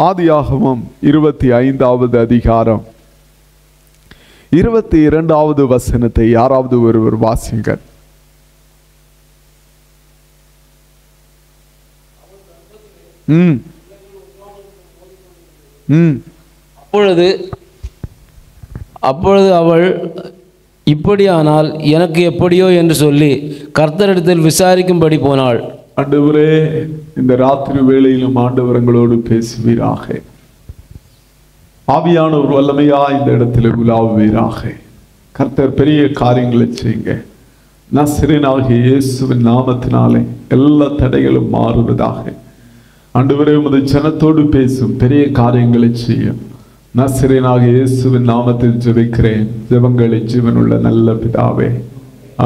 ஆதியாகமம் 25வது அதிகாரம் 22வது வசனத்தை யாராவது ஒருவர் வாசிங்கள். அப்பொழுது அவள், இப்படியானால் எனக்கு எப்படியோ என்று சொல்லி கர்த்தரிடத்தில் விசாரிக்கும்படி போனாள். ஆண்டவரே, இந்த ராத்திரி வேளையிலும் ஆண்டவர் எங்களோடு பேசுவீராக. ஆவியானவர் வல்லமையா இந்த இடத்துல உலாவுவீராக. கர்த்தர் பெரிய காரியங்களை செய்யுங்க. நசரேயனாகிய இயேசுவின் நாமத்தினாலே எல்லா தடைகளும் மாறுவதாக. ஆண்டவரே, உமது ஜனத்தோடு பேசும், பெரிய காரியங்களை செய்யும். நசரேயனாகிய இயேசுவின் நாமத்தில் ஜெபிக்கிறேன். ஜெபங்களை ஜீவனுள்ள நல்ல பிதாவே,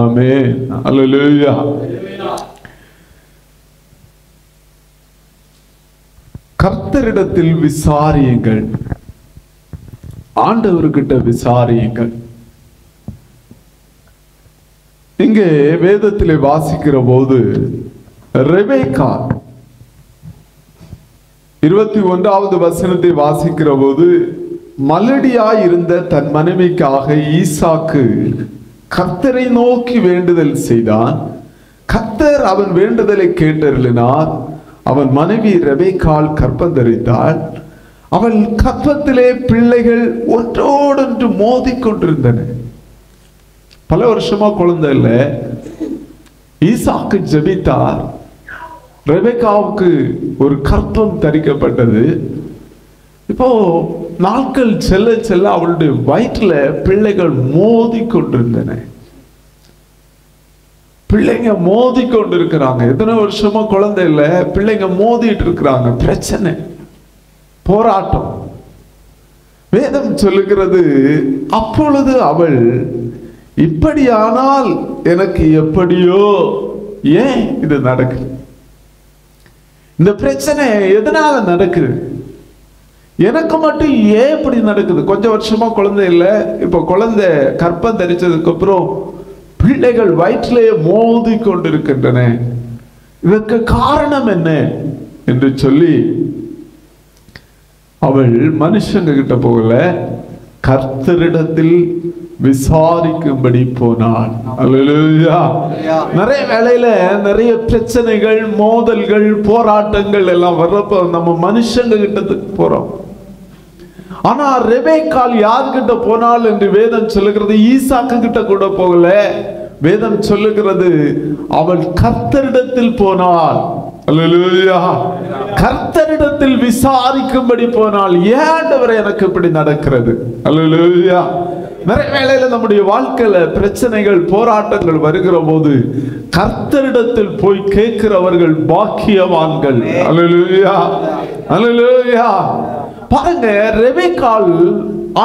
ஆமென். அல்லேலூயா. கர்த்தரிடத்தில் விசாரியுங்கள், ஆண்டவர்கிட்ட விசாரியுங்கள். இங்கே வேதத்திலே வாசிக்கிற போது ரெபேக்கா 21வது வசனத்தை வாசிக்கிற போது, மலடியாய் இருந்த தன் மனைவிக்காக ஈசாக்கு கர்த்தரை நோக்கி வேண்டுதல் செய்தான். கர்த்தர் அவன் வேண்டுதலை கேட்டருளினார். அவன் மனைவி ரெபேக்காள் கர்ப்பம் தரித்தாள். அவள் கர்ப்பத்திலே பிள்ளைகள் ஒன்றோடொன்று மோதி கொண்டிருந்தன. பல வருஷமா குழந்தை இல்லை. ஈசாக்கு ஜெபித்தார். ரெபேக்காவுக்கு ஒரு கர்ப்பம் தரிக்கப்பட்டது. இப்போ நாட்கள் செல்ல செல்ல அவளுடைய வயிற்றுல பிள்ளைகள் மோதி கொண்டிருந்தன. பிள்ளைங்க மோதி கொண்டு இருக்கிறாங்க. எத்தனை வருஷமா குழந்தை இல்லை, பிள்ளைங்க மோதிட்டு இருக்கிறாங்க. பிரச்சனை, போராட்டம். வேதம் சொல்லுகிறது, அப்பொழுது அவள், இப்படியானால் எனக்கு எப்படியோ. ஏன் இது நடக்குது? இந்த பிரச்சனை எதனால நடக்குது? எனக்கு மட்டும் ஏன் இப்படி நடக்குது? கொஞ்சம் வருஷமா குழந்தை இல்லை, இப்ப குழந்தை கர்ப்பம் தரிச்சதுக்கு அப்புறம் பிள்ளைகள் வயிற்றிலே மோதி கொண்டிருக்கின்றன. இதற்கு காரணம் என்ன என்று சொல்லி அவள் மனுஷங்க கிட்ட போகல, கர்த்தரிடத்தில் விசாரிக்கும்படி போனாள். அல்லேலூயா. நிறைய வேளையில நிறைய பிரச்சனைகள், மோதல்கள், போராட்டங்கள் எல்லாம் வர்றப்ப நம்ம மனுஷங்க கிட்டத்துக்கு போறோம். ஆனா ரெபேக்காள் யார்கிட்ட போனாள் என்று வேதம் சொல்லுகிறது? ஈசாக்கு கிட்ட கூட போகல. வேதம் சொல்லுகிறது, அவள் கர்த்தரிடத்தில் போனாள். அல்லேலூயா. கர்த்தரிடத்தில் விசாரிக்கும்படி போனாள். ஏண்டவரே எனக்கு இப்படி நடக்கிறது? அல்லேலூயா. நிறைய வேளையில நம்முடைய வாழ்க்கையில பிரச்சனைகள், போராட்டங்கள் வருகிற போது கர்த்தரிடத்தில் போய் கேட்கிறவர்கள் பாக்கியவான்கள். அல்லேலூயா. அல்லேலூயா. பாருங்க, ரெபேக்காள்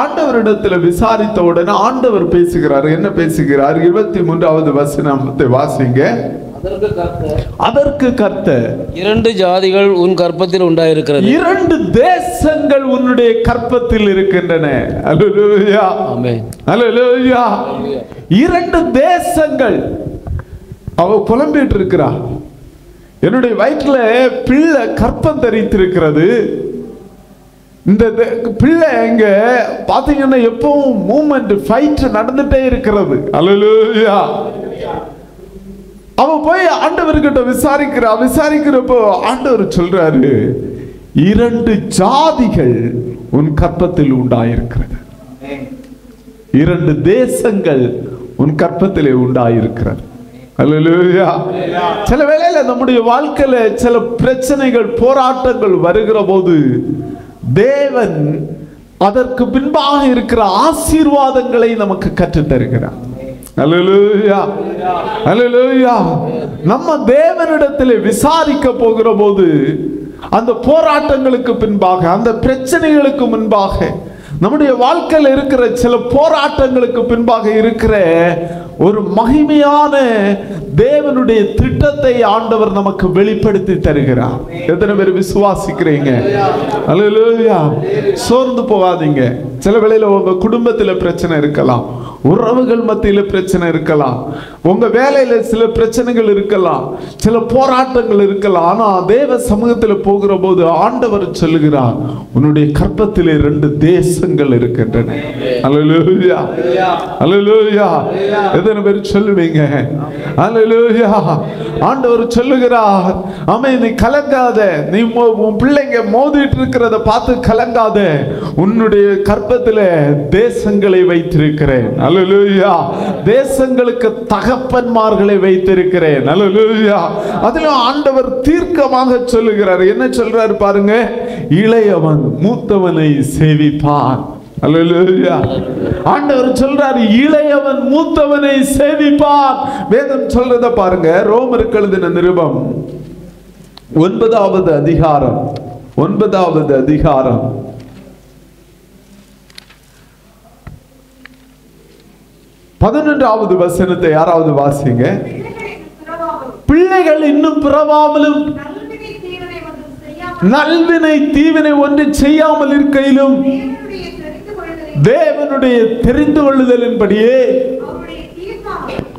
ஆண்டவரிடத்துல விசாரித்த உடனே ஆண்டவர் பேசுகிறார். என்ன பேசுகிறார்? 23வது வசனத்தை வாசிங்க. அதற்கு கர்த்தர், 2 ஜாதிகள் உன் கர்ப்பத்தில் உண்டாயிருக்கிறது, 2 தேசங்கள் உன்னுடைய கர்ப்பத்தில் இருக்கின்றன. அல்லேலூயா. ஆமென். அல்லேலூயா. 2 தேசங்கள். அவ புலம்பிட்டு இருக்கிறா. என்னுடைய வயிற்றுல பிள்ளை கர்ப்பம் தரித்திருக்கிறது. இந்த பிள்ளை எங்க பாத்தீங்கன்னா எப்பவும் மூவ்மெண்ட், ஃபைட் நடந்துட்டே இருக்கிறது. அல்லேலூயா. அவ போய் ஆண்டவர்கிட்ட விசாரிக்கிறப்போ ஆண்டவர் சொல்றாரு, 2 ஜாதிகள் உன் கர்ப்பத்தில் உண்டாயிருக்கிறது, 2 தேசங்கள் உன் கர்ப்பத்திலே உண்டாயிருக்கிறது. அல்லேலூயா. சில வேளையில நம்முடைய வாழ்க்கையில சில பிரச்சனைகள், போராட்டங்கள் வருகிற போது தேவன் அதற்கு பின்பாக இருக்கிற ஆசீர்வாதங்களை நமக்கு கற்றுத் தருகிறார். அல்லேலூயா. அல்லேலூயா. நம்ம தேவனிடத்தில் விசாரிக்க போகிற போது அந்த போராட்டங்களுக்கு பின்பாக, அந்த பிரச்சனைகளுக்கு முன்பாக, நம்முடைய வாழ்க்கையில் இருக்கிற சில போராட்டங்களுக்கு பின்பாக இருக்கிற ஒரு மகிமையான தேவனுடைய திட்டத்தை ஆண்டவர் நமக்கு வெளிப்படுத்தி தருகிறார். எத்தனை பேர் விசுவாசிக்கிறீங்க? அல்லேலூயா. சோர்ந்து போகாதீங்க. சில வேளையில உங்க குடும்பத்துல பிரச்சனை இருக்கலாம், உறவுகள் மத்தியில பிரச்சனை இருக்கலாம், உங்க வேலையில சில பிரச்சனைகள் இருக்கலாம், சில போராட்டங்கள் இருக்கலாம். ஆனா தேவ சமூகத்தில் போகிற போது ஆண்டவர் சொல்லுகிறார், உன்னுடைய கர்ப்பத்திலே 2 தேசங்கள் இருக்கின்றன. அல்லேலூயா, அல்லேலூயா. எத்தனை பேர் சொல்லுவீங்க அல்லேலூயா? ஆண்டவர் சொல்லுகிறார், ஆமே, நீ கலங்காத, நீ உன் பிள்ளைங்க மோதிட்டு இருக்கிறத பார்த்து கலங்காத, உன்னுடைய கர்ப்பத்திலே தேசங்களை வைத்திருக்கிறேன். அல்லேலூயா. தேசங்களுக்கு தகப்பன்மார்களை வைத்திருக்கிறேன். அல்லேலூயா. அதிலும் ஆண்டவர் தீர்க்கமாக சொல்லுகிறார். என்ன சொல்றாரு பாருங்க, இளையவன் மூத்தவனை சேவிப்பான். அல்லேலூயா. ஆண்டவர் சொல்றாரு, இளையவன் மூத்தவனை சேவிப்பான். வேதம் சொல்றத பாருங்க, ரோமருக்கு எழுதின நிருபம் 9வது அதிகாரம் 9வது அதிகாரம் 11வது வசனத்தை யாராவது வாசிங்க. பிள்ளைகள் இன்னும் பிறவாமலும் நல்வினை தீவினை ஒன்று செய்யாமல் இருக்கையிலும் தேவனுடைய தெரிந்து கொள்ளுதலின்படியே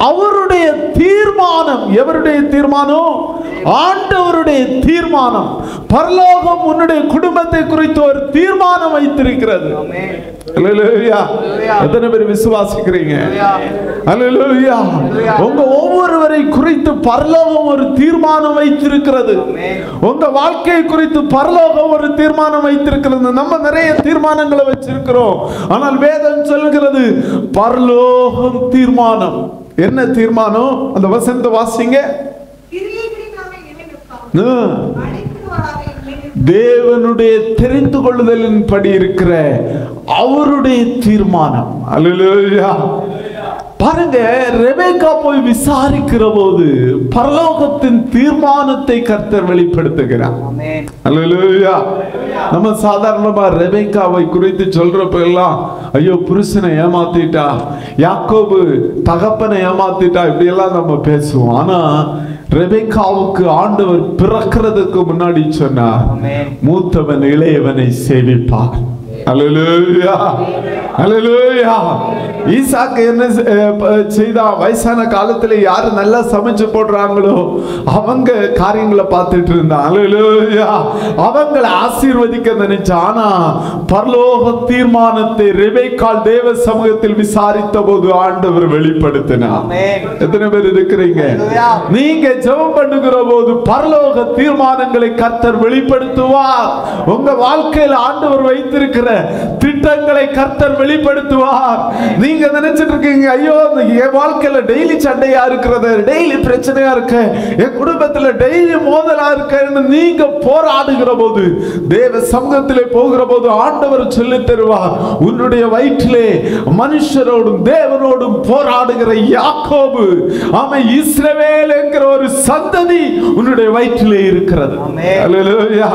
அவருடைய தீர்மானம். எவருடைய தீர்மானம்? ஆண்டவருடைய தீர்மானம். பரலோகம் உன்னுடைய குடும்பத்தை குறித்து ஒரு தீர்மானம் வைத்திருக்கிறது. அல்லேலூயா. எத்தனை பேர் விசுவாசிக்கிறீங்க? அல்லேலூயா. உங்க ஒவ்வொருவரை குறித்து பரலோகம் ஒரு தீர்மானம் வைத்திருக்கிறது. உங்க வாழ்க்கை குறித்து பரலோகம் ஒரு தீர்மானம் வைத்திருக்கிறது. நம்ம நிறைய தீர்மானங்களை வச்சிருக்கிறோம், ஆனால் வேதம் சொல்கிறது பரலோகம் தீர்மானம். என்ன தீர்மானம்? அந்த வசனத்தை வாசிங்க. தேவனுடைய தெரிந்து கொள்ளுதலின் படி இருக்கிற அவருடைய தீர்மானம். அல்லேலூயா. பாருங்க, ரெபேக்கா போய் விசாரிக்கிற போது பரலோகத்தின் தீர்மானத்தை கர்த்தர் வெளிப்படுத்துகிறார். அல்லேலூயா. நம்ம சாதாரணமா ரெபேக்காவை குறித்து சொல்றப்ப எல்லாம், ஐயோ புருஷனை ஏமாத்திட்டா, யாக்கோபு தகப்பனை ஏமாத்திட்டா, இப்படி எல்லாம் நம்ம பேசுவோம். ஆனா ரெபேக்காவுக்கு ஆண்டவர் பிறக்கிறதுக்கு முன்னாடி சொன்னார், மூத்தவன் இளையவனை சேவிப்பார். அல்லேலூயா, அல்லேலூயா. ஈசாக்கு என்ன செய்தா? வயசான காலத்துல யாரு நல்லா சமைச்சு போடுறாங்களோ அவங்க காரியங்களை பார்த்துட்டு இருந்தான். அல்லேலூயா. அவங்களை ஆசீர்வதிக்க நினைச்சான். ஆனா பரலோக தீர்மானத்தை ரெபேக்காள் தேவ சமூகத்தில் விசாரித்த போது ஆண்டவர் வெளிப்படுத்தினார். எத்தனை பேர் இருக்கிறீங்க? நீங்க ஜெபம் பண்ணுகிற போது பரலோக தீர்மானங்களை கர்த்தர் வெளிப்படுத்துவார். உங்க வாழ்க்கையில் ஆண்டவர் வைத்திருக்கிற திட்டங்களை கர்த்தர் வெளிப்படுத்துவார். நீங்க நினைச்சிட்டு இருக்கீங்க, ஐயோ என் வாழ்க்கையில டெய்லி சண்டையா இருக்கிறது, டெய்லி பிரச்சனையா இருக்கு, என் குடும்பத்துல டெய்லி மோதலா இருக்குன்னு நீங்க போராடுகிற போது, தேவ சமூகத்திலே போகிற போது ஆண்டவர் சொல்லி தருவார், உன்னுடைய வயிற்றிலே மனுஷரோடும் தேவனோடும் போராடுகிற யாக்கோபு, ஆமா, இஸ்ரவேல் என்கிற ஒரு சந்ததி உன்னுடைய வயிற்றிலே இருக்கிறது. அல்லேலூயா.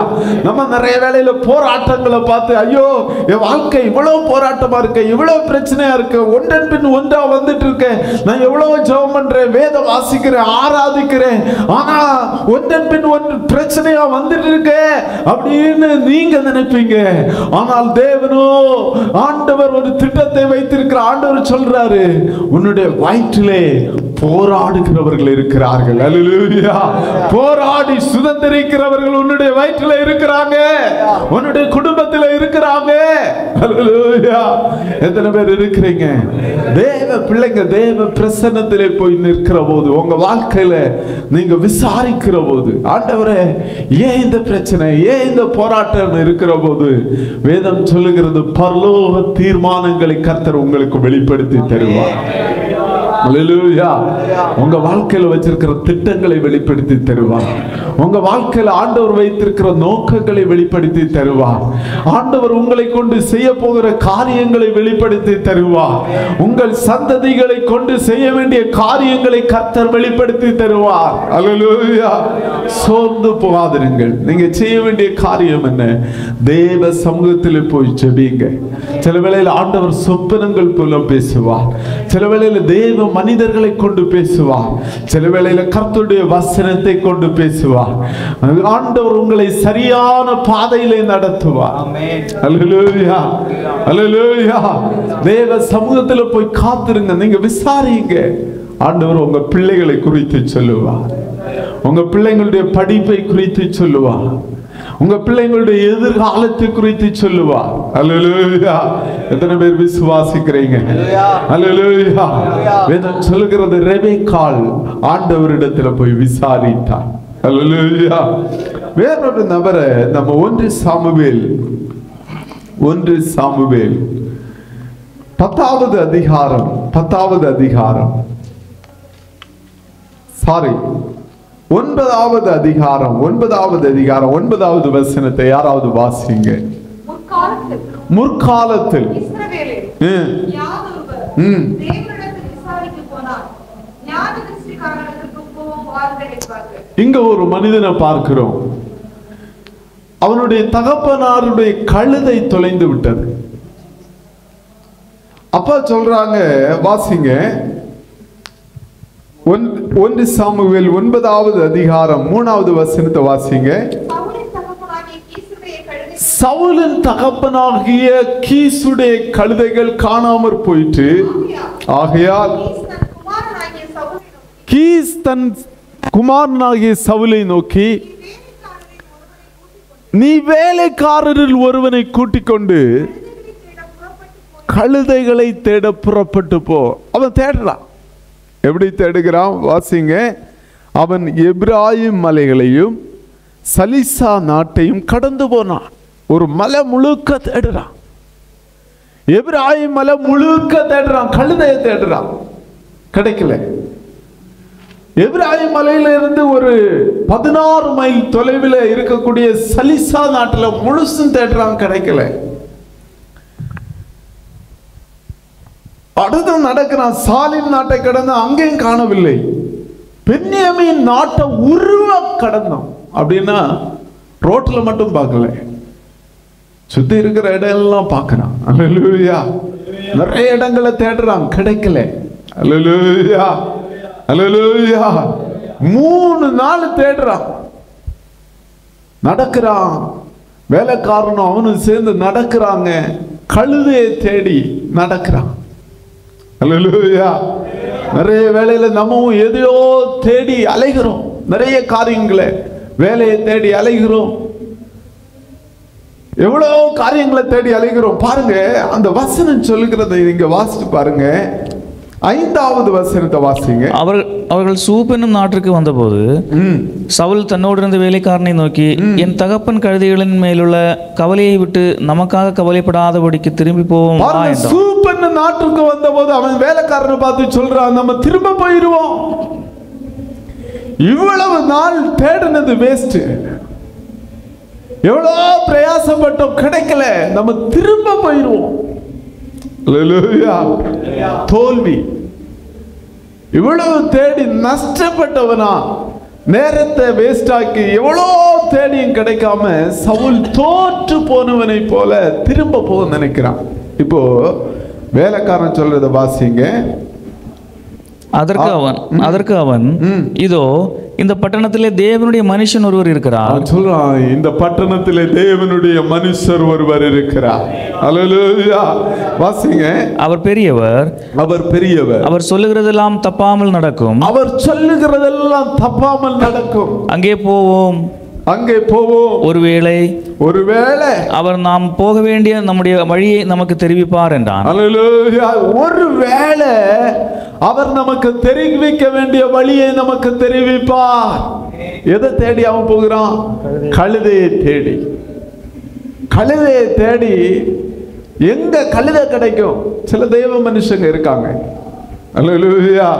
நம்ம நிறைய வேளையில போராட்டங்களை பார்த்து, ஐயோ என் வாழ்க்கை இவ்வளவு போராட்டமா இருக்கு, இவ்வளவு பிரச்சனையா இருக்கு, ஒன்றன் பின் ஒன்றா வந்துட்டு இருக்கேன், நான் எவ்வளவு ஜெபம் பண்றேன், வேதம் வாசிக்கிறேன், ஆராதிக்கிறேன், ஆனா ஒன்றன் பின் ஒன்று பிரச்சனையா வந்துட்டு இருக்கு அப்படின்னு நீங்க நினைப்பீங்க. ஆனால் தேவனோ, ஆண்டவர் ஒரு திட்டத்தை வைத்திருக்கிற. ஆண்டவர் சொல்றாரு, உன்னுடைய வயிற்றிலே போராடுகிறவர்கள் இருக்கிறார்கள். அல்லேலூயா. போராடி சுதந்திரிக்கிறவர்கள் உன்னுடைய வயிற்றிலே இருக்கிறாங்க, உன்னுடைய குடும்பத்தில் இருக்கிறாங்க. அல்லேலூயா. எத்தனை பேர் இருக்கிறீங்க? தேவ பிள்ளைங்க தேவ பிரசன்னத்திலே போய் நிற்கிற போது, உங்க வாழ்க்கையில நீங்க விசாரிக்கிற போது, ஆண்டவரே ஏன் இந்த பிரச்சனை, ஏன் இந்த போராட்டம் இருக்கிற போது, வேதம் சொல்லுகிறது பரலோக தீர்மானங்களை கர்த்தர் உங்களுக்கு வெளிப்படுத்தி தருவார். அல்லேலூயா. உங்க வாழ்க்கையில வச்சிருக்கிற திட்டங்களை வெளிப்படுத்தி தருவார். உங்க வாழ்க்கையில ஆண்டவர் வைத்திருக்கிற நோக்கங்களை வெளிப்படுத்தி தருவார். ஆண்டவர் உங்களை கொண்டு செய்ய போகிற காரியங்களை வெளிப்படுத்தி தருவார். உங்கள் சந்ததிகளை கொண்டு செய்ய வேண்டிய காரியங்களை கர்த்தர் வெளிப்படுத்தி தருவார். அல்லேலூயா. சோர்ந்து போகாதிருங்கள். நீங்க செய்ய வேண்டிய காரியம் என்ன? தேவ சமூகத்தில் போய் ஜெபிங்க. சில வேளையில் ஆண்டவர் சொப்பனங்கள் போல பேசுவார். சில வேளையில் தேவ மனிதர்களை கொண்டு பேசுவார், சில வேளையில கர்த்தருடைய வசனத்தை கொண்டு பேசுவார். ஆண்டவர் உங்களை சரியான பாதையிலே நடத்துவார். அல்லேலூயா, அல்லேலூயா. தேவ சமூகத்தில் போய் காத்திருங்க, நீங்க விசாரிங்க. ஆண்டவர் உங்க பிள்ளைகளை குறித்து சொல்லுவார், உங்க பிள்ளைங்களுடைய படிப்பை குறித்து சொல்லுவார், உங்க பிள்ளைங்களுடைய எதிர்காலத்தை குறித்து சொல்லுவார். அல்லேலூயா. எத்தனை பேர் விசுவாசிக்கிறீங்க? அல்லேலூயா. வேதம் சொல்லுகிறது, ரெபெக்காள் ஆண்டவரிடத்தில் போய் விசாரித்தார். அல்லேலூயா. வேறொரு நபரை நம்ம 1 சாமுவேல் 10வது அதிகாரம் 9வது அதிகாரம் 9வது வசனத்தை யாராவது வாசிங்க. முற்காலத்தில் இங்க ஒரு மனிதனை பார்க்கிறோம். அவனுடைய தகப்பனாருடைய கழுதை தொலைந்து விட்டது. அப்பா சொல்றாங்க, வாசிங்க 1 சாமுவேல் 9வது அதிகாரம் 3வது வசனத்தை வாசிங்க. சவுலின் தகப்பனாகிய கீசுடைய கழுதைகள் காணாமற் போயிற்று. ஆகையால் கீஸ் தன் குமாரனாகிய சவுலை நோக்கி, நீ வேலைக்காரரில் ஒருவனை கூட்டிக் கொண்டு கழுதைகளை தேட புறப்பட்டு போ. அவன் தேடுறான். எப்படி தேடுகிறான்? வாசிங்க. அவன் எப்ராயிம் மலைகளையும் சலிசா நாட்டையும் கடந்து போனான். ஒரு மலை முழுக்க தேடுறான். எப்ராயிம் மலை முழுக்க தேடுறான், கழுதையை தேடுறான், கிடைக்கல. எப்ராயிம் மலையிலிருந்து ஒரு 16 மைல் தொலைவில் இருக்கக்கூடிய சலிசா நாட்டில் முழுசும் தேடுறான், கிடைக்கல. அடுத்து நடக்கிறான், சாலிம் நாட்டை கடந்து அங்கேயும் காணவில்லை. பென்யமீன் நாட்டை உருவ கடந்தோம். அப்படின்னா ரோட்ல மட்டும் பார்க்கல, சுத்தி இருக்கிற இடம் எல்லாம் பார்க்கறான். அல்லேலூயா. நிறைய இடங்களை தேடுறான், கிடைக்கல. அல்லேலூயா, அல்லேலூயா. 3 நாள் தேடுறான், நடக்கிறான். வேலைக்காரனும் அவனும் சேர்ந்து நடக்கிறாங்க, கழுதையை தேடி நடக்கிறான். அல்லேலூயா. நிறைய வேளையில நம்மவும் எதையோ தேடி அலைகிறோம், நிறைய காரியங்களை வேலையை தேடி அலைகிறோம், எவ்வளவு காரியங்களை தேடி அலைகிறோம். பாருங்க, அந்த வசனம் சொல்லுகிறதை நீங்க வாசித்து பாருங்க. 5வது வசனத்தை வாசிங்க. அவர்கள் சூப் என்னும் நாட்டிற்கு வந்தபோது சவுல் தன்னோடு இருந்த வேலைக்காரனை நோக்கி, என் தகப்பன் கழுதைகளின் மேலுள்ள கவலையை விட்டு நமக்காக கவலைப்படாதபடிக்கு திரும்பி போவோம். சூப் என்னும் நாட்டுக்கு வந்தபோது அவன் வேலைக்காரனை பார்த்து சொல்றான், நம்ம திரும்ப போயிடுவோம். இவ்வளவு நாள் தேடினது வேஸ்ட், எவ்வளவு பிரயாசப்பட்டோம், கிடைக்கல, நம்ம திரும்ப போயிடுவோம். தோல்வி. இவ்வளவு தேடி நஷ்டப்பட்டவனா, நேரத்தை வேஸ்ட் ஆக்கி எவ்வளோ தேடியும் கிடைக்காம சவுல் தோற்று போனவனை போல திரும்ப போக நினைக்கிறான். இப்போ வேலைக்காரன் சொல்றத வாசிங்க. அதற்கு அவன் இதோ இந்த பட்டணத்திலே தேவனுடைய மனுஷன் ஒருவர் இருக்கிறார். சொல்றான், இந்த பட்டணத்திலே தேவனுடைய மனுஷர் ஒருவர் இருக்கிறார். அல்லேலூயா. வாசிங்க. அவர் பெரியவர், அவர் சொல்லுகிறதெல்லாம் தப்பாமல் நடக்கும், அங்கே போவோம். ஒருவேளை அவர் நாம் போக வேண்டிய நம்முடைய வழியை நமக்கு தெரிவிப்பார் என்றான். ஒருவேளை அவர் நமக்கு தெரிவிக்க வேண்டிய வழியை நமக்கு தெரிவிப்பார். எதை தேடி அவன் போகிறான்? கழுதையை தேடி. கழுதையை தேடி எங்க கழுதை கிடைக்கும்? சில தெய்வ மனுஷங்க இருக்காங்க. அல்லேலூயா,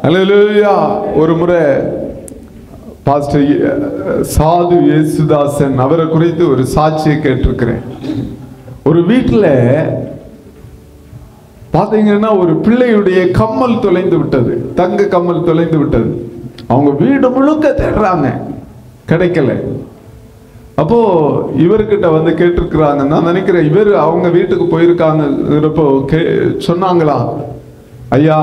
அல்லேலூயா. ஒரு முறை பாஸ்டர் சாது இயேசுதாசன் அவரை குறித்து ஒரு சாட்சியை கேட்டிருக்கிறேன். ஒரு வீட்டில் பார்த்தீங்கன்னா ஒரு பிள்ளையுடைய கம்மல் தொலைந்து விட்டது, தங்க கம்மல் தொலைந்து விட்டது. அவங்க வீடு முழுக்க தேடுறாங்க, கிடைக்கல. அப்போ இவர்கிட்ட வந்து கேட்டிருக்கிறாங்க. நான் நினைக்கிறேன் இவர் அவங்க வீட்டுக்கு போயிருக்காங்க. சொன்னாங்களா, ஐயா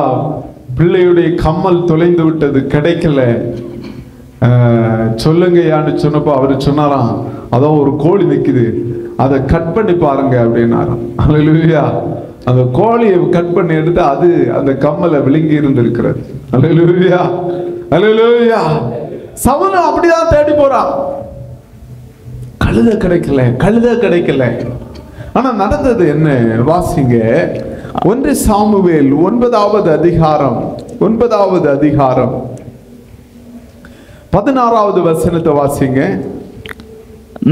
பிள்ளையுடைய கம்மல் தொலைந்து விட்டது, கிடைக்கல, சொல்லுங்கயான்னு சொன்னப்போ அவர் சொன்னாராம், அதோ ஒரு கோழி நிக்குது, அதை கட் பண்ணி பாருங்க அப்படின்னாராம். அல்லேலூயா. அந்த கோழியை கட் பண்ணி எடுத்து அது அந்த கம்மலை விழுங்கி இருந்திருக்கிறது. அல்லேலூயா, அல்லேலூயா. சவுல் அப்படிதான் தேடி போறான். கழுதை கிடைக்கல, கழுதை கிடைக்கல. ஆனா நடந்தது என்ன? வாசிங்க 1 சாமுவேல் 9வது அதிகாரம் 16வது வசனத்தை வாசிங்க.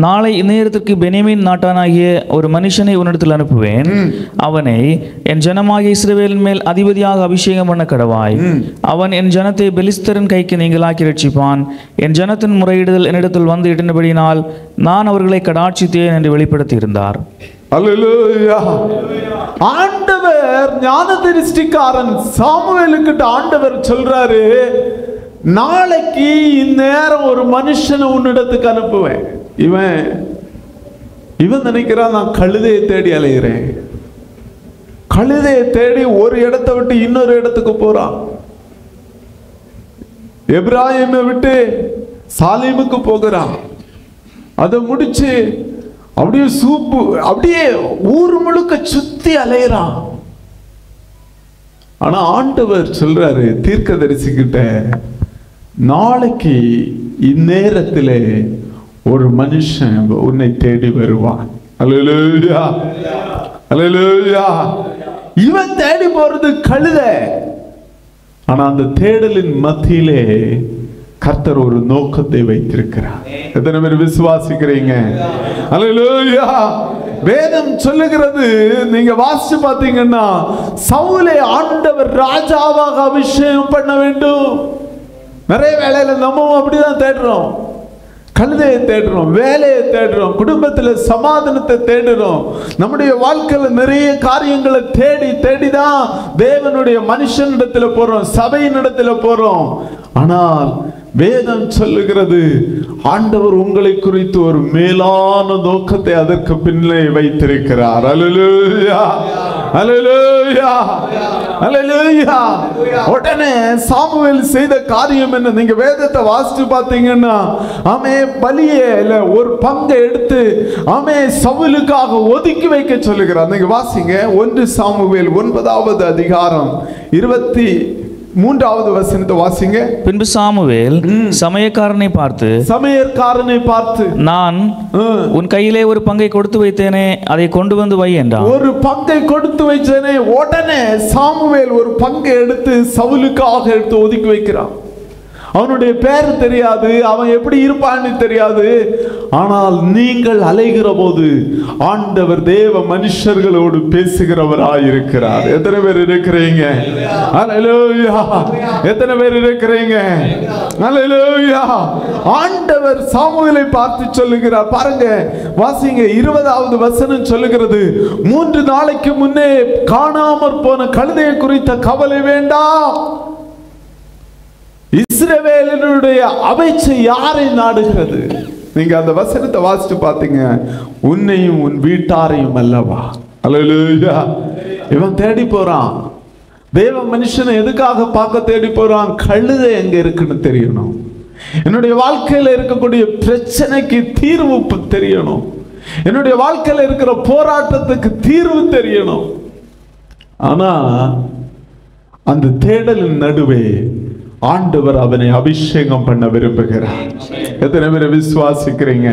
நாளை இந்நேரத்திற்கு பென்யமீன் நாட்டானாகிய ஒரு மனுஷனை உன்னிடத்தில் அனுப்புவேன். அவனை என் ஜனமாகிய இஸ்ரவேலின் மேல் அதிபதியாக அபிஷேகம் பண்ண கடவாய். அவன் என் ஜனத்தை பெலிஸ்தரின் கைக்கு நீங்களாக்கி ரட்சிப்பான். என் ஜனத்தின் முறையிடுதல் என்னிடத்தில் வந்து இடினபடியினால் நான் அவர்களை கடாட்சித்தேன் என்று வெளிப்படுத்தி இருந்தார். அல்லேலூயா. ஆண்டவர் ஞான திருஷ்டிக்காரன் சாமுவேலுக்கிட்ட ஆண்டவர் சொல்றாரு, நாளைக்கு இந்நேரம் ஒரு மனுஷனை உன்னிடத்துக்கு அனுப்புவேன். இவன் நினைக்கிறான், நான் கழுதையை தேடி அலைகிறேன். கழுதையை தேடி ஒரு இடத்தை விட்டு இன்னொரு இடத்துக்கு போறான். எப்ராஹிமை விட்டு சாலிமுக்கு போகிறான். அதை முடிச்சு அப்படியே ஊர் முழுக்க சுத்தி அலைகிறான். ஆனா ஆண்டவர் சொல்றாரு தீர்க்கதரிசிக்கிட்ட, நாளைக்கு இந்நேரத்திலே ஒரு மனுஷன் உன்னை தேடி வருவான். அல்லேலூயா, அல்லேலூயா. இவன் தேடி போறது கழுதை. ஆனா அந்த தேடலின் மத்தியிலே கர்த்தர் ஒரு நோக்கத்தை வைத்திருக்கிறார். எத்தனை பேர் விசுவாசிக்கிறீங்க? அல்லேலூயா. வேதம் சொல்லுகிறது, நீங்க வாசிச்சு பார்த்தீங்கன்னா, சவுலை ஆண்டவர் ராஜாவாக அபிஷேகம் பண்ண வேண்டும். நிறைய வேளையில நம்மவும் அப்படிதான் தேடுறோம். கழுதையை தேடுறோம், வேலையை தேடுறோம், குடும்பத்தில் சமாதானத்தை தேடுறோம். நம்முடைய வாழ்க்கையில நிறைய காரியங்களை தேடி தேடிதான் தேவனுடைய மனுஷனிடத்துல போறோம், சபையினிடத்துல போறோம். ஆனால் வேதம் சொல்லுகிறது, ஆண்டவர் உங்களை குறித்து ஒரு மேலான நோக்கத்தை அதற்கு பின்னே வைத்திருக்கிறார். அல்லேலூயா, அல்லேலூயா, அல்லேலூயா. உடனே சாமுவேல் செய்த காரியம் என்ன? நீங்க வேதத்தை வாசிச்சு பார்த்தீங்கன்னா, பலியில ஒரு பங்கை எடுத்து சவுலுக்காக ஒதுக்கி வைக்க சொல்லுகிறார். நீங்க வாசிங்க 1 சாமுவேல் 9வது அதிகாரம் 23வது வசனத்தை வாசிங்க. பின்பு சாமுவேல் சமயக்காரனை பார்த்து நான் உன் கையிலே ஒரு பங்கை கொடுத்து வைத்தேனே, அதை கொண்டு வந்து வை என்றான். ஒரு பங்கை கொடுத்து வைத்தேனே. உடனே சாமுவேல் ஒரு பங்கை எடுத்து சவுலுக்காக எடுத்து ஒதுக்கி வைக்கிறான். அவனுடைய பேர் தெரியாது, அவன் எப்படி இருப்பான்னு தெரியாது. ஆனால் நீங்கள் அலைகிற போது ஆண்டவர் தேவ மனுஷர்களோடு பேசுகிறவராயிருக்கிறார். எத்தனை பேர் இருக்கிறீங்க? அல்லேலூயா. எத்தனை பேர் இருக்கிறீங்க? அல்லேலூயா. ஆண்டவர் சாமுவேலை பார்த்து சொல்லுகிறார். பாருங்க, வாசிங்க 20வது வசனம் சொல்லுகிறது, 3 நாளைக்கு முன்னே காணாமற் போன கழுதையை குறித்த கவலை வேண்டாம். இஸ்ரவேலினுடைய அமைச்சை யாரை நாடுகிறது? நீங்க அந்த வசனத்தை வாசித்து பார்த்தீங்க, உன்னையும் உன் வீட்டாரையும் அல்லவா. அல்லேலூயா. இவன் தேடி போறான். தேவ மனுஷனை எதுக்காக பார்க்க தேடி போறான்? கழுதை எங்க இருக்குன்னு தெரியணும். என்னுடைய வாழ்க்கையில இருக்கக்கூடிய பிரச்சனைக்கு தீர்வு தெரியணும். என்னுடைய வாழ்க்கையில இருக்கிற போராட்டத்துக்கு தீர்வு தெரியணும். ஆனா அந்த தேடலின் நடுவே ஆண்டவர் அவனை அபிஷேகம் பண்ண விரும்புகிறார். எத்தனை பேர் விசுவாசிக்கிறீங்க?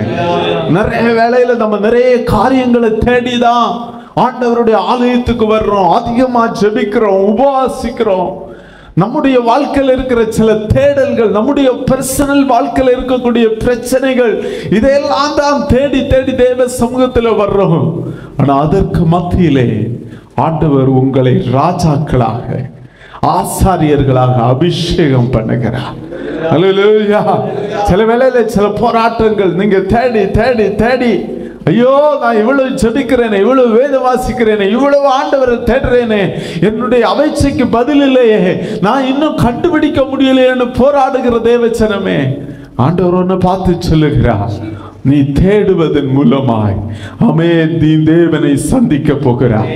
நிறைய வேளையில நம்ம நிறைய காரியங்களை தேடிதான் ஆண்டவருடைய ஆலயத்துக்கு வர்றோம், அதிகமா ஜெபிக்கிறோம், உபவாசிக்கிறோம். நம்முடைய வாழ்க்கையில் இருக்கிற சில தேடல்கள், நம்முடைய பர்சனல் வாழ்க்கையில் இருக்கக்கூடிய பிரச்சனைகள், இதையெல்லாம் தான் தேடி தேடி தேவ சமூகத்தில் வர்றோம். ஆனா அதற்கு மத்தியிலே ஆண்டவர் உங்களை ராஜாக்களாக, ஆசாரியர்களாக அபிஷேகம் பண்ணுகிறார். அல்லேலூயா. சில வேளையில சில போராட்டங்கள் நீங்க தேடி தேடி தேடி, ஐயோ நான் இவ்வளவு ஜெபிக்கிறேனே, இவ்வளவு வேத வாசிக்கிறேனே, இவ்வளவு ஆண்டவரை தேடுறேனே, என்னுடைய அமைச்சைக்கு பதில் இல்லையே, நான் இன்னும் கண்டுபிடிக்க முடியலையேன்னு போராடுகிற தேவச்சனமே, ஆண்டவர் ஒன்னு பார்த்து சொல்லுகிறார், நீ தேடுவதன் மூலமாய் நீ தேவனை சந்திக்க போகிறாய்,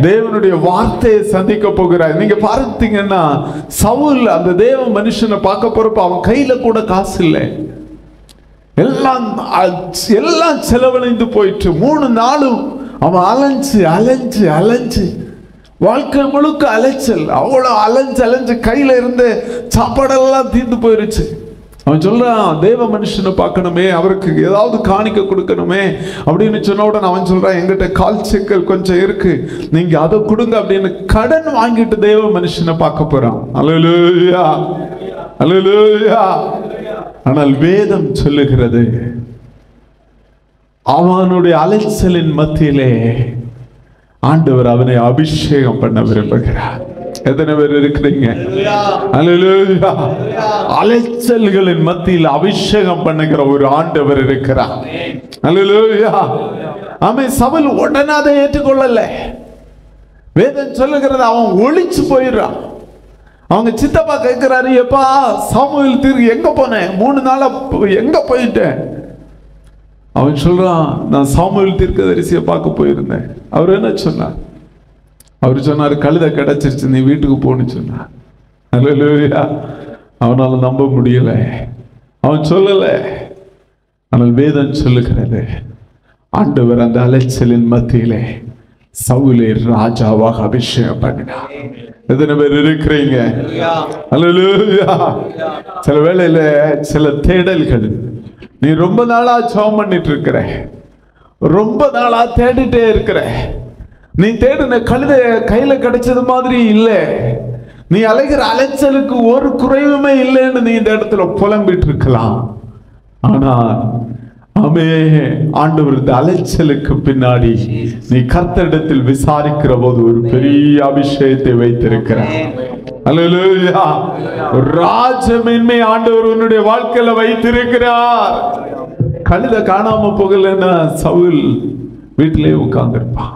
தேவனுடைய வார்த்தையை சந்திக்க போகிறாய். நீங்க பார்த்தீங்கன்னா சவுல் அந்த தேவ மனுஷனை பார்க்க போறப்ப அவன் கையில கூட காசு இல்லை, எல்லாம் செலவழிந்து போயிட்டு 3 நாளும் அவன் அலைஞ்சு வாழ்க்கை முழுக்க அலைச்சல், அவ்வளவு அலைஞ்சு கையில இருந்து சாப்பாடெல்லாம் தீர்ந்து போயிருச்சு. அவன் சொல்றான் தேவ மனுஷனை பார்க்கணுமே, அவருக்கு ஏதாவது காணிக்க கொடுக்கணுமே அப்படின்னு சொன்ன உடனே அவன் சொல்றான் எங்கிட்ட கால் செக்கல் கொஞ்சம் இருக்கு, நீங்க அதை கொடுங்க அப்படின்னு கடன் வாங்கிட்டு தேவ மனுஷனை பார்க்க போறான். அல்லேலூயா, அல்லேலூயா. ஆனால் வேதம் சொல்லுகிறது அவனுடைய அலைச்சலின் மத்தியிலே ஆண்டவர் அவனை அபிஷேகம் பண்ண விரும்புகிறார். எத்தனை பேர் இருக்கிறீங்க? அல்லேலூயா. அலைச்சல்களின் மத்தியில் அபிஷேகம் பண்ணுகிற ஒரு ஆண்டவர் இருக்கிறார். அல்லேலூயா. அவன் சவுல் உடனே அதை ஏற்றுக்கொள்ளல. வேதம் சொல்லுகிறது அவன் ஒளிச்சு போயிடுறான். அவங்க சித்தப்பா கேட்கிறாரு, எப்பா சாமுவேல் தீர்க்கு எங்க போனேன், 3 நாளா எங்க போயிட்டேன்? அவன் சொல்றான் நான் சாமுவேல் தீர்க்கதரிசியை பார்க்க போயிருந்தேன். அவர் என்ன சொன்னார்? அவர் சொன்னார் கழுதை கிடைச்சிருச்சு, நீ வீட்டுக்கு போன்னு சொன்னார். அல்லேலூயா. அவனால நம்ப முடியல, அவன் சொல்லல. ஆனால் வேதம் சொல்லுகிறது ஆண்டவர் அந்த அலைச்சலின் மத்தியிலே சவுலை ராஜாவாக அபிஷேகம் பண்ணினார். எத்தனை பேர் இருக்கிறீங்க? அல்லேலூயா. சில வேளையில சில தேடல்கள், நீ ரொம்ப நாளா ஜெபம் பண்ணிட்டு இருக்கிற, ரொம்ப நாளா தேடிட்டே இருக்கிற, நீ தேடின கழுதை கையில கிடைச்சது மாதிரி இல்லை, நீ அலைகிற அலைச்சலுக்கு ஒரு குறைவுமே இல்லைன்னு நீ இந்த இடத்துல புலம்பிட்டு இருக்கலாம். ஆனா ஆண்டவர் இந்த அலைச்சலுக்கு பின்னாடி நீ கர்த்தரிடத்தில் விசாரிக்கிற போது ஒரு பெரிய அபிஷேகத்தை வைத்திருக்கிறார். அல்லேலூயா. ராஜமேன்மை ஆண்டவர் உன்னுடைய வாழ்க்கையில வைத்திருக்கிறார். கழுதை காணாம போகலன்னா சவுல் வீட்டிலே உட்கார்ந்திருப்பான்.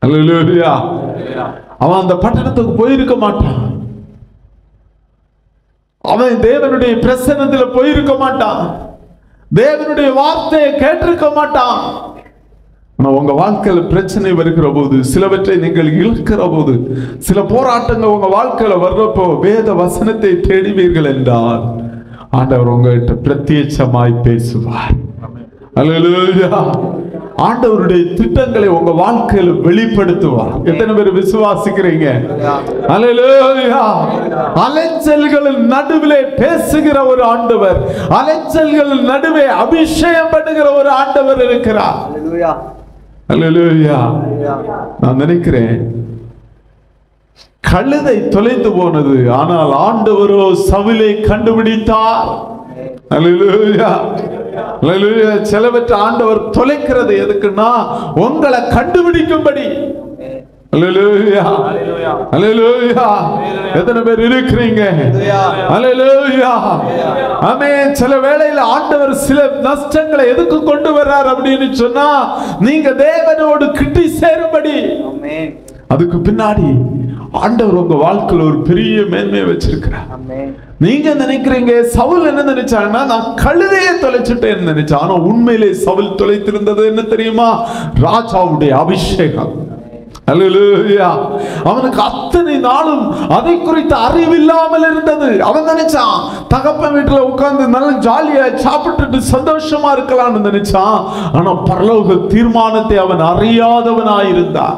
அல்லேலூயா. அவன் அந்த பட்டணத்துக்கு போயிருக்க மாட்டான், அவன் தேவனுடைய பிரசன்னத்தில் போயிருக்க மாட்டான், தேவனுடைய வார்த்தையை கேட்டிருக்க மாட்டான். உங்க வாழ்க்கையில பிரச்சனை வருகிற போது, சிலவற்றை நீங்கள் இழுக்கிற போது, சில போராட்டங்கள் உங்க வாழ்க்கையில வர்றப்போ வேத வசனத்தை தேடுவீர்கள் என்றால் ஆண்டவர் உங்ககிட்ட பிரத்யட்சமாய் பேசுவார். அல்லேலூயா. ஆண்டவருடைய திட்டங்களை உங்க வாழ்க்கையில வெளிப்படுத்துவார். எத்தனை பேர் விசுவாசிக்கிறீங்க? அல்லேலூயா. அலைச்சல்களின் நடுவிலே பேசுகிற ஒரு ஆண்டவர், அலைச்சல்களின் நடுவே அபிஷேகம் பண்ணுகிற ஒரு ஆண்டவர் இருக்கிறார். அல்லேலூயா. நான் நினைக்கிறேன் கழுதை தொலைந்து போனது, ஆனால் ஆண்டவரோ சவுலை கண்டுபிடித்தார். அல்லேலூயா. அல்லேலூயா. சிலவற்றை ஆண்டவர் தொலைக்கிறது எதுக்குன்னா உங்களை கண்டுபிடிக்கும்படி. அல்லேலூயா. அல்லேலூயா. எத்தனை பேர் இருக்கிறீங்க? அல்லேலூயா. ஆமென். சில வேளையில ஆண்டவர் சில நஷ்டங்களை எதுக்கு கொண்டு வர்றார் அப்படின்னு சொன்னா நீங்க தேவனோடு கிட்டி சேரும்படி. அதுக்கு பின்னாடி ஆண்டவர் உங்க வாழ்க்கையில ஒரு பெரிய மேன்மையை வச்சிருக்கிறார். நீங்க நினைக்கிறீங்க சவுல் என்ன நினைச்சாங்கன்னா நான் கழுதையை தொலைச்சிட்டேன்னு நினைச்சான். ஆனா உண்மையிலே சவுல் தொலைத்திருந்தது என்ன தெரியுமா? ராஜாவுடைய அபிஷேகம். அல்லேலூயா. அவனுக்கு அத்தனை நாளும் அதை குறித்து அறிவில்லாமல் இருந்தது. அவன் நினைச்சான் தகப்பன் வீட்டுல உட்கார்ந்து நல்ல ஜாலியா சாப்பிட்டுட்டு சந்தோஷமா இருக்கலாம்னு நினைச்சான். ஆனா பரலோக தீர்மானத்தை அவன் அறியாதவனாயிருந்தான்.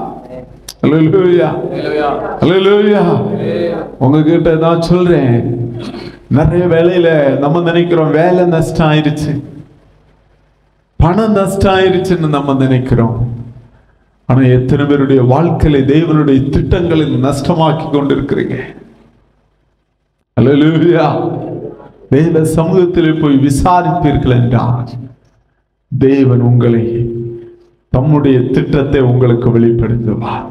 அல்லேலூயா. அல்லேலூயா. உங்ககிட்ட நான் சொல்றேன், நிறைய வேலையில நம்ம நினைக்கிறோம் வேலை நஷ்டம் ஆயிருச்சு, பணம் நஷ்டம் ஆயிருச்சுன்னு நம்ம நினைக்கிறோம். ஆனா எத்தனை பேருடைய வாழ்க்கையில தேவனுடைய திட்டங்களை நஷ்டமாக்கி கொண்டிருக்கிறீங்க? அல்லேலூயா. தேவ சமூகத்திலே போய் விசாரிப்பீர்கள் என்றால் தேவன் உங்களை தம்முடைய திட்டத்தை உங்களுக்கு வெளிப்படுத்துவார்,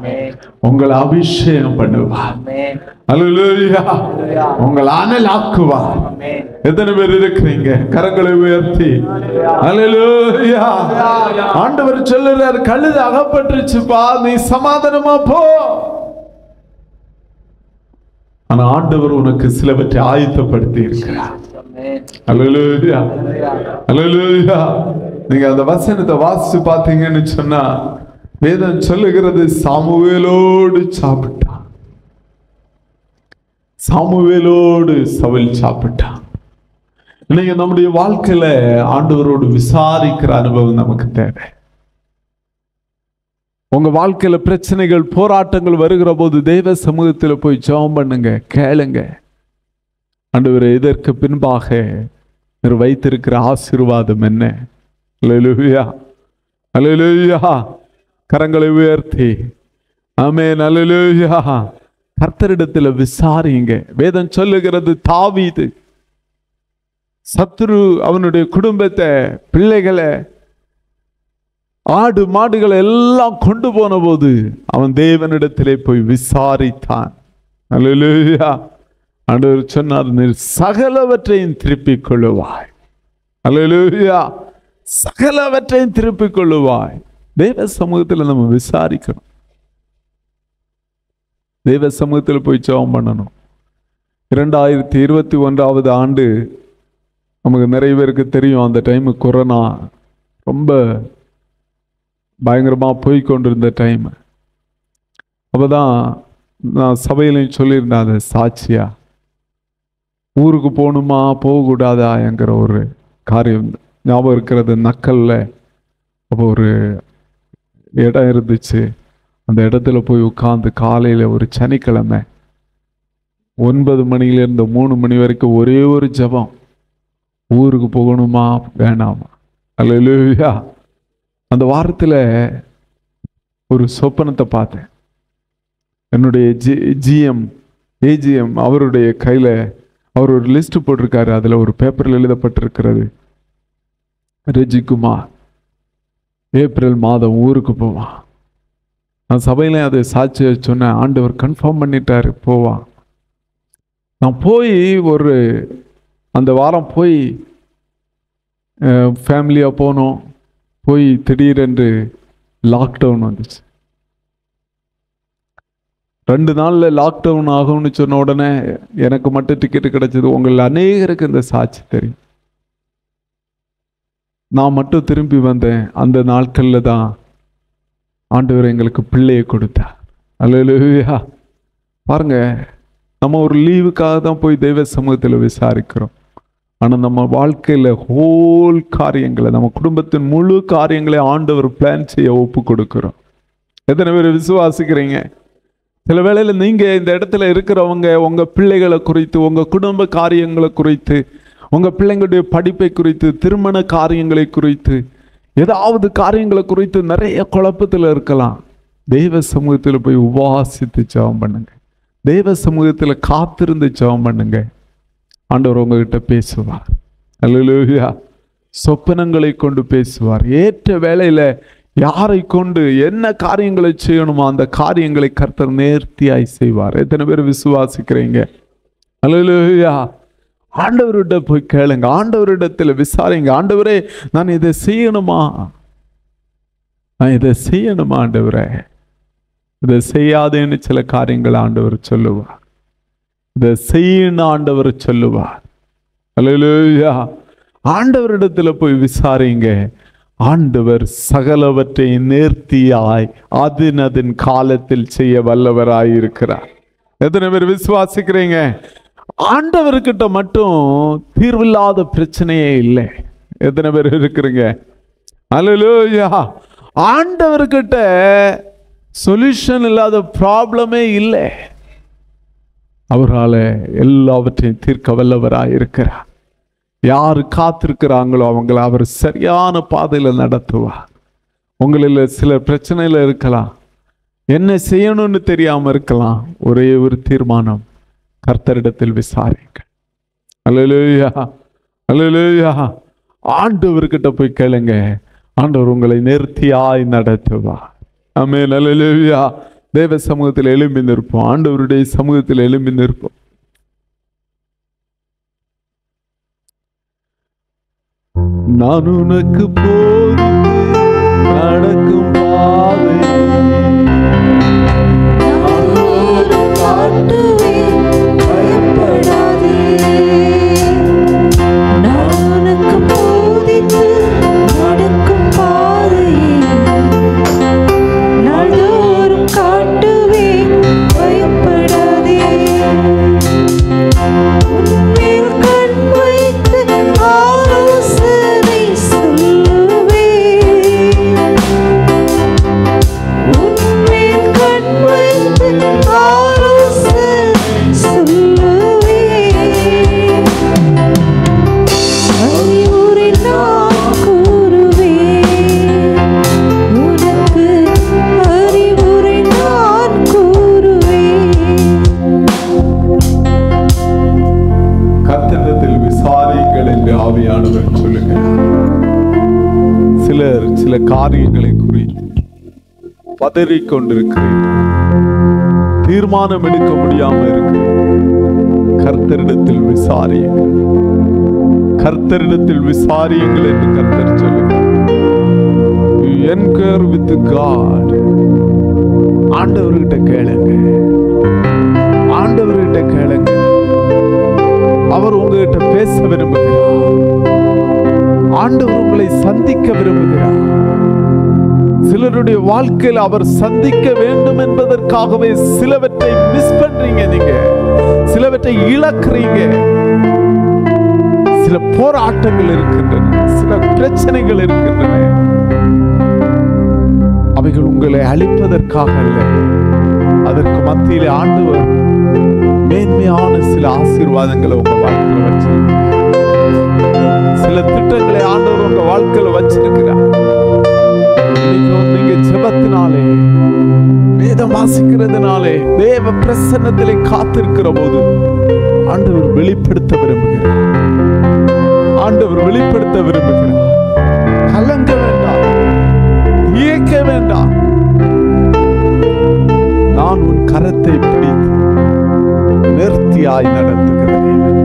உங்களை அபிஷேகம் பண்ணுவார். அல்லேலூயா. உங்களை அனலாக்குவார். எத்தனை பேர் இருக்கிறீங்க? கரங்களை உயர்த்தி அல்லேலூயா. ஆண்டவர் சொல்லுறார் கழுதை அகப்பட்டுருச்சுப்பா, நீ சமாதானமா போ. ஆனா ஆண்டவர் உனக்கு சிலவற்றை ஆயத்தப்படுத்தி இருக்கிறார். அல்லேலூயா, அல்லேலூயா. நீங்க அந்த வசனத்தை வாசிச்சு பார்த்தீங்கன்னு சொன்னா வேதம் சொல்லுகிறது, சாமுவேலோடு சாப்பிட்டான், சாமுவேலோடு சவுல் சாப்பிட்டான். இன்னைக்கு நம்முடைய வாழ்க்கையில ஆண்டவரோடு விசாரிக்கிற அனுபவம் நமக்கு தேவை. உங்க வாழ்க்கையில பிரச்சனைகள் போராட்டங்கள் வருகிற போது தெய்வ சமூகத்தில் போய் ஜெபம் பண்ணுங்க, கேளுங்க. ஆண்டவரே, இதற்கு பின்பாக நீர் வைத்திருக்கிற ஆசீர்வாதம் என்ன? அல்லேலூயா, அல்லேலூயா. கரங்களை உயர்த்தி ஆமென், அல்லேலூயா. கர்த்தரிடத்தில் விசாரிங்க. வேதம் சொல்லுகிறது, தாவீது சத்துரு அவனுடைய குடும்பத்தை, பிள்ளைகளை, ஆடு மாடுகளை எல்லாம் கொண்டு போன போது அவன் தேவனிடத்திலே போய் விசாரித்தான். அல்லேலூயா. ஆண்டவர் சொன்னார், நீர் சகலவற்றையும் திருப்பிக் கொள்ளுவாய். அல்லேலூயா, சகலவற்றையும் திருப்பிக் கொள்ளுவாய். தேவ சமூகத்தில் நம்ம விசாரிக்கணும், தேவ சமூகத்தில் போய் ஜெபம் பண்ணணும். 2021 ஆண்டு நமக்கு நிறைய பேருக்கு தெரியும். அந்த டைம் கொரோனா ரொம்ப பயங்கரமா போய் கொண்டிருந்த டைம். அப்பதான் நான் சபையிலையும் சொல்லியிருந்தேன், அது சாட்சியா ஊருக்கு போகணுமா போகக்கூடாதா என்கிற ஒரு காரியம் ஞாபகம் இருக்கிறது. நக்கல்ல அப்போ ஒரு இடம் இருந்துச்சு. அந்த இடத்துல போய் உட்கார்ந்து காலையில் ஒரு சனிக்கிழமை 9 மணிலேருந்து 3 மணி வரைக்கும் ஒரே ஒரு ஜெபம், ஊருக்கு போகணுமா வேணாமா. அல்லேலூயா. அந்த வாரத்தில் ஒரு சொப்பனத்தை பார்த்தேன். என்னுடைய ஏஜிஎம் அவருடைய கையில் அவர் ஒரு லிஸ்ட் போட்டிருக்காரு. அதில் ஒரு பேப்பரில் எழுதப்பட்டிருக்கிறது, ரெஜிகுமார் ஏப்ரல் மாதம் ஊருக்கு போவான். நான் சபையில அதை சாட்சியை சொன்னேன். ஆண்டவர் கன்ஃபார்ம் பண்ணிட்டாரு, போவான். நான் போய் அந்த வாரம் போய் ஃபேமிலியாக போனோம். போய் திடீரென்று லாக்டவுன் வந்துச்சு. 2 நாளில் லாக்டவுன் ஆகும்னு சொன்ன உடனே எனக்கு மட்டும் டிக்கெட்டு கிடைச்சது. உங்கள் அநேகருக்கு இந்த சாட்சி தெரியும். நான் மட்டும் திரும்பி வந்தேன். அந்த நாட்களில் தான் ஆண்டவர் எங்களுக்கு பிள்ளையை கொடுத்தார். அல்லேலூயா. பாருங்க, நம்ம ஒரு லீவுக்காக தான் போய் தெய்வ சமூகத்தில் விசாரிக்கிறோம். ஆனால் நம்ம வாழ்க்கையில் ஹோல் காரியங்களை, நம்ம குடும்பத்தின் முழு காரியங்களை ஆண்டவர் பிளான் செய்ய ஒப்பு கொடுக்கிறோம். எத்தனை பேர் விசுவாசிக்கிறீங்க? சில வேளையில் நீங்கள் இந்த இடத்துல இருக்கிறவங்க உங்கள் பிள்ளைகளை குறித்து, உங்கள் குடும்ப காரியங்களை குறித்து, உங்கள் பிள்ளைங்களுடைய படிப்பை குறித்து, திருமண காரியங்களை குறித்து, ஏதாவது காரியங்களை குறித்து நிறைய குழப்பத்தில் இருக்கலாம். தெய்வ சமூகத்தில் போய் உபவாசித்து ஜெபம் பண்ணுங்க. தெய்வ சமூகத்தில் காத்திருந்து ஜெபம் பண்ணுங்க. ஆண்டவர் உங்ககிட்ட பேசுவார். அல்லேலூயா. சொப்பனங்களை கொண்டு பேசுவார். ஏற்ற வேளையில் யாரை கொண்டு என்ன காரியங்களை செய்யணுமோ அந்த காரியங்களை கர்த்தர் நேர்த்தியாய் செய்வார். எத்தனை பேர் விசுவாசிக்கிறீங்க? அல்லேலூயா. ஆண்டவர்கிட்ட போய் கேளுங்க, ஆண்டவரிடத்தில் விசாரிங்க. ஆண்டவரே, நான் இதை செய்யணுமா, நான் இதை செய்யணுமா ஆண்டவரே? இதை செய்யாதேன்னு சில காரியங்களை ஆண்டவர் சொல்லுவார். இதை செய்யணும் ஆண்டவர் சொல்லுவார். அல்லேலூயா. ஆண்டவரிடத்தில் போய் விசாரிங்க. ஆண்டவர் சகலவற்றை நேர்த்தியாய் அதன் காலத்தில் செய்ய வல்லவராய் இருக்கிறார். எத்தனை பேர் விசுவாசிக்கிறீங்க? ஆண்டவர்கிட்ட மட்டும் தீர்வில்லாத பிரச்சனையே இல்லை. எத்தனை பேர் இருக்கிறீங்க? அல்லேலூயா. ஆண்டவர்கிட்ட சொல்யூஷன் இல்லாத ப்ராப்ளமே இல்லை. அவரால் எல்லாவற்றையும் தீர்க்க வல்லவராய் இருக்கிறார். யாரு காத்திருக்கிறாங்களோ அவங்களை அவர் சரியான பாதையில் நடத்துவார். உங்களில் சில பிரச்சனையில் இருக்கலாம், என்ன செய்யணும்னு தெரியாம இருக்கலாம். ஒரே ஒரு தீர்மானம், கர்த்தரிடத்தில் விசாரிங்கள். அல்லேலூயா, அல்லேலூயா. ஆண்டவர்கிட்ட போய் கேளுங்க, ஆண்டவர் உங்களை நேர்த்தியாய் நடத்துவார். ஆமென், அல்லேலூயா. தேவ சமூகத்தில் எழும்பி நிற்போம், ஆண்டவருடைய சமூகத்தில் எழும்பி நிற்போம். நான் உனக்கு போதித்து நடக்கும் பாதை காட்டுவேன், பயப்படாதே. காரியங்களை குறித்து பதறிக்கொண்டிருக்கிறீர்கள், தீர்மானம் எடுக்க முடியாம இருக்கிறீர்கள். கர்த்தரிடத்தில் விசாரியுங்கள், கர்த்தரிடத்தில் விசாரியுங்கள் என்று கர்த்தர் சொல்லுகிறார். You enquire with God. ஆண்டவர்கிட்ட கேளுங்க, ஆண்டவர்கிட்ட கேளுங்க. அவர் உங்ககிட்ட பேச விரும்புகிறார், ஆண்டவர் உங்களை சந்திக்க விரும்புகிறார். சிலருடைய வாழ்க்கையில் அவர் சந்திக்க வேண்டும் என்பதற்காகவே சிலவற்றை மிஸ் பண்றீங்க, நீங்க சிலவற்றை இழக்கிறீங்க. சில போராட்டங்கள் இருக்கின்றன, சில பிரச்சனைகள் இருக்கின்றன. அவைகள் உங்களை அழிப்பதற்காக அல்ல, அதற்கு மத்தியிலே ஆண்டவர் மேன்மையான சில ஆசீர்வாதங்களை உங்க வாழ்க்கையில வச்சிருக்கிறார். சில திட்டங்களை ஆண்டவர் உங்க வாழ்க்கையில வச்சிருக்கிறார். நீங்க ஜெபத்தினாலே, வேதம் வாசிக்கிறதுனாலே, தேவ பிரசன்னத்திலே காத்திருக்கிற போது ஆண்டவர் வெளிப்படுத்த விரும்புகிறார், ஆண்டவர் வெளிப்படுத்த விரும்புகிறார். கலங்க வேண்டாம், இயக்க வேண்டாம். நான் உன் கரத்தை பிடித்து நேர்த்தியாய் நடத்துகிற தேவன்,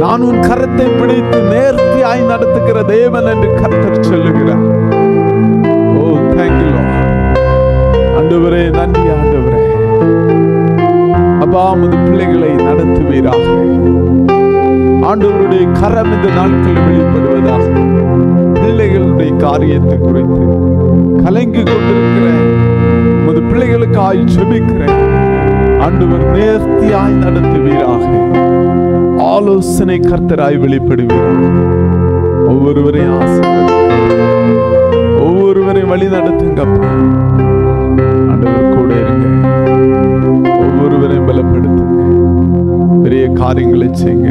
நான் உன் கரத்தை பிடித்து நேர்த்தியாய் நடத்துகிற தேவன் என்று கர்த்தர் சொல்லுகிறார். ஓ, தேங்க் யூ லார்ட். ஆண்டவரே, நன்றி ஆண்டவரே. அப்பா, உமது பிள்ளைகளை நடத்துவீராக. ஆண்டவருடைய கரம் இந்த நாட்களில் வெளிப்படுவதாக. பிள்ளைகளுடைய காரியத்தை குறித்து கலங்கி கொண்டிருக்கிற உமது பிள்ளைகளுக்காய் ஜெபிக்கிறேன். ஆண்டவர் நேர்த்தியாய் நடத்துவீராக. ஆலோசனை கர்த்தராய் வெளிப்படுவீராக. ஒவ்வொருவரையும் ஆசீர்வதிங்க, ஒவ்வொருவரையும் வழி நடத்துங்கப்பா. ஆண்டவர் கூட இருங்க, ஒவ்வொருவரையும் பலப்படுத்துங்க, பெரிய காரியங்களை செய்யுங்க.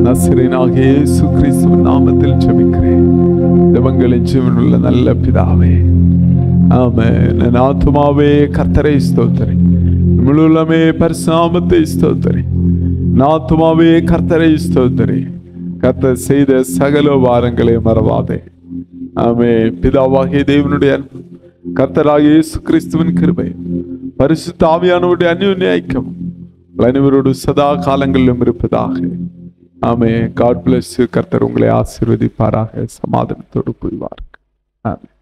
நசரேயனாகிய இயேசு கிறிஸ்துவின் நாமத்தில் ஜெபிக்கிறேன். ஜெபங்களின் ஜீவனுள்ள நல்ல பிதாவே, ஆமென். என் ஆத்துமாவே கர்த்தரை ஸ்தோத்திரி, முழு உள்ளமே பரிசுத்த நாமத்தை ஸ்தோத்திரி. என் ஆத்துமாவே கர்த்தரை ஸ்தோத்திரி, கர்த்தர் செய்த சகல வாரங்களை மறவாதே. ஆமென். பிதாவாகிய தேவனுடைய அன்பு, கர்த்தராகிய இயேசு கிறிஸ்துவின் கிருபை, பரிசுத்த ஆவியானவருடைய அந்யோன்ய ஐக்கியம் அனைவரோடு சதா காலங்களிலும் இருப்பதாக. ஆமென். God bless you. கர்த்தர் உங்களை ஆசீர்வதிப்பாராக. சமாதானத்தோடு புரிவார்கள். ஆமென்.